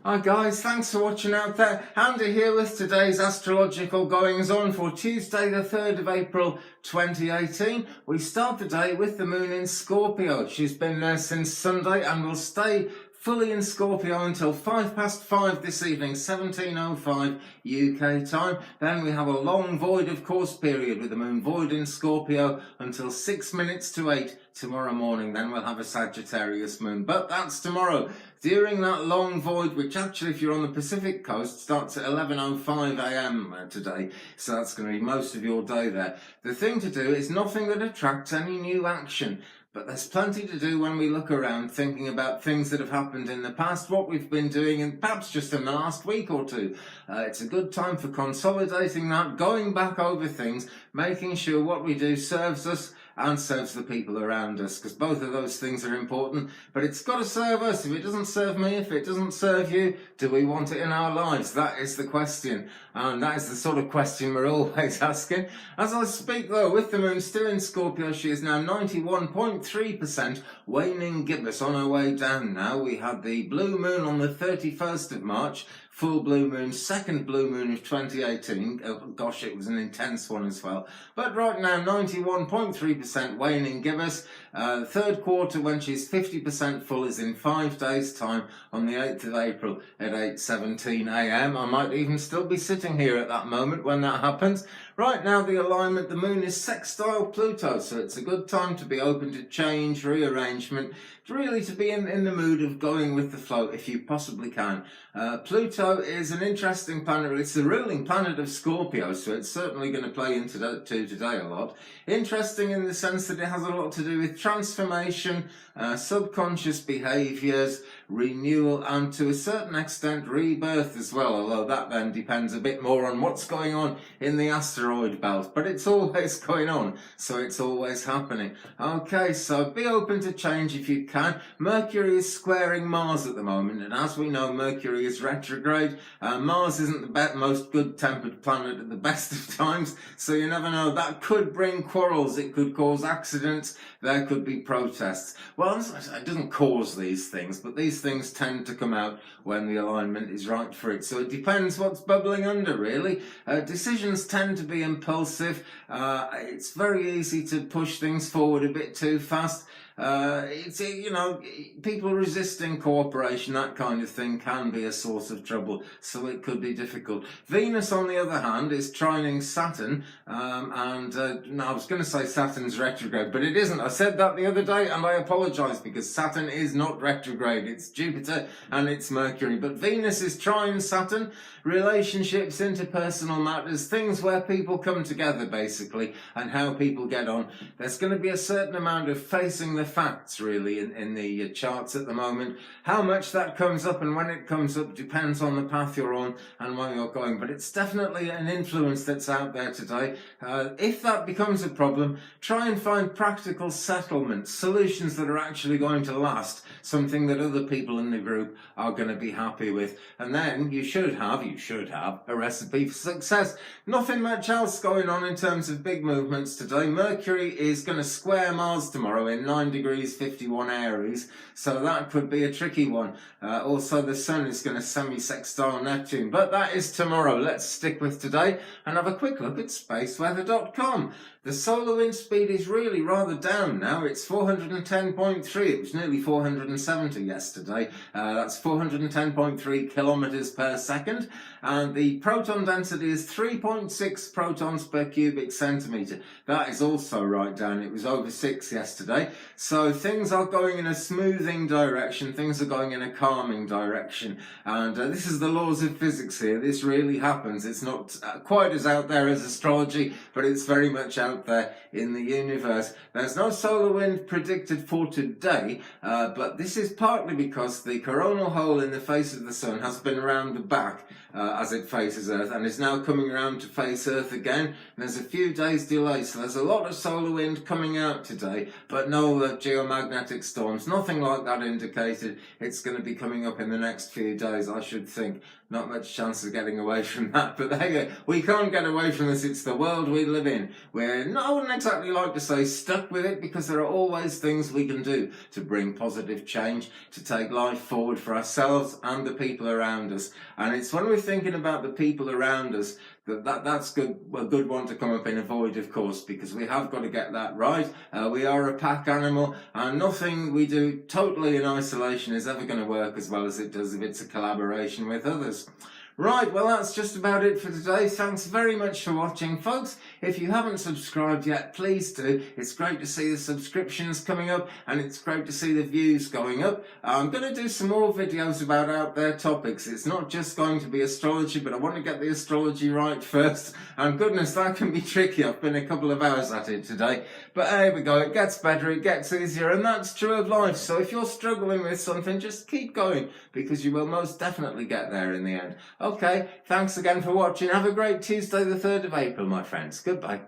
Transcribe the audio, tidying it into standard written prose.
Hi guys, thanks for watching out there. Andy here with today's astrological goings on for Tuesday the 3rd of April 2018. We start the day with the moon in Scorpio. She's been there since Sunday and will stay fully in Scorpio until 5:05 this evening, 17:05 UK time. Then we have a long void of course period with the moon void in Scorpio until 6 minutes to 8 tomorrow morning. Then we'll have a Sagittarius moon, but that's tomorrow. During that long void, which actually if you're on the Pacific coast starts at 11:05 AM today, so that's going to be most of your day there. The thing to do is nothing that attracts any new action. But there's plenty to do when we look around, thinking about things that have happened in the past, what we've been doing, and perhaps just in the last week or two. It's a good time for consolidating that, going back over things, making sure what we do serves us and serves the people around us, because both of those things are important. But it's got to serve us. If it doesn't serve me, if it doesn't serve you, do we want it in our lives? That is the question, and that is the sort of question we're always asking. As I speak though, with the moon still in Scorpio, she is now 91.3% waning gibbous, on her way down now. We had the blue moon on the 31st of March, full blue moon, second blue moon of 2018. Oh gosh, it was an intense one as well. But right now, 91.3% waning gibbous. Third quarter, when she's 50% full, is in 5 days' time on the 8th of April at 8:17 AM. I might even still be sitting here at that moment when that happens. Right now, the alignment, the moon is sextile Pluto, so it's a good time to be open to change, rearrangement, really to be in the mood of going with the flow if you possibly can. Pluto is an interesting planet. It's the ruling planet of Scorpio, so it's certainly going to play into today a lot. Interesting in the sense that it has a lot to do with transformation, subconscious behaviours, renewal, and to a certain extent rebirth as well, although that then depends a bit more on what's going on in the asteroid belt. But it's always going on, so it's always happening. Okay, so be open to change if you can. Mercury is squaring Mars at the moment, and as we know, Mercury is retrograde. Mars isn't the most good-tempered planet at the best of times, so you never know. That could bring quarrels, it could cause accidents, there could be protests. Well, it doesn't cause these things, but these things tend to come out when the alignment is right for it. So it depends what's bubbling under, really. Decisions tend to be impulsive. It's very easy to push things forward a bit too fast. People resisting cooperation, that kind of thing can be a source of trouble, so it could be difficult. Venus, on the other hand, is trining Saturn, no, I was going to say Saturn's retrograde, but it isn't. I said that the other day, and I apologise, because Saturn is not retrograde. It's Jupiter and it's Mercury, but Venus is trining Saturn. Relationships, interpersonal matters, things where people come together, basically, and how people get on. There's going to be a certain amount of facing the facts, really, in the charts at the moment. How much that comes up and when it comes up depends on the path you're on and where you're going, but it's definitely an influence that's out there today. If that becomes a problem, try and find practical settlements, solutions that are actually going to last, something that other people in the group are going to be happy with, and then you should have a recipe for success. Nothing much else going on in terms of big movements today. Mercury is going to square Mars tomorrow in 9 degrees 51 Aries, so that could be a tricky one. Also, the Sun is going to semi-sextile Neptune, but that is tomorrow. Let's stick with today and have a quick look at spaceweather.com. The solar wind speed is really rather down now. It's 410.3. It was nearly 470 yesterday. That's 410.3 kilometers per second. And the proton density is 3.6 protons per cubic centimeter. That is also right down. It was over 6 yesterday. So things are going in a smoothing direction. Things are going in a calming direction. And this is the laws of physics here. This really happens. It's not quite as out there as astrology, but it's very much out there in the universe. There's no solar wind predicted for today, but this is partly because the coronal hole in the face of the Sun has been around the back as it faces Earth, and is now coming around to face Earth again. And there's a few days delay, so there's a lot of solar wind coming out today, but no geomagnetic storms, nothing like that indicated. It's going to be coming up in the next few days, I should think. Not much chance of getting away from that, but there you go. We can't get away from this. It's the world we live in. We're And I wouldn't exactly like to say stuck with it, because there are always things we can do to bring positive change, to take life forward for ourselves and the people around us. And it's when we're thinking about the people around us that's good, a good one to come up and avoid, of course, because we have got to get that right. We are a pack animal, and nothing we do totally in isolation is ever going to work as well as it does if it's a collaboration with others. Right, well, that's just about it for today. Thanks very much for watching, folks. If you haven't subscribed yet, please do. It's great to see the subscriptions coming up, and it's great to see the views going up. I'm going to do some more videos about out there topics. It's not just going to be astrology, but I want to get the astrology right first. And goodness, that can be tricky. I've been a couple of hours at it today. But there we go. It gets better, it gets easier, and that's true of life. So if you're struggling with something, just keep going, because you will most definitely get there in the end. Okay, thanks again for watching. Have a great Tuesday the 3rd of April, my friends. Goodbye.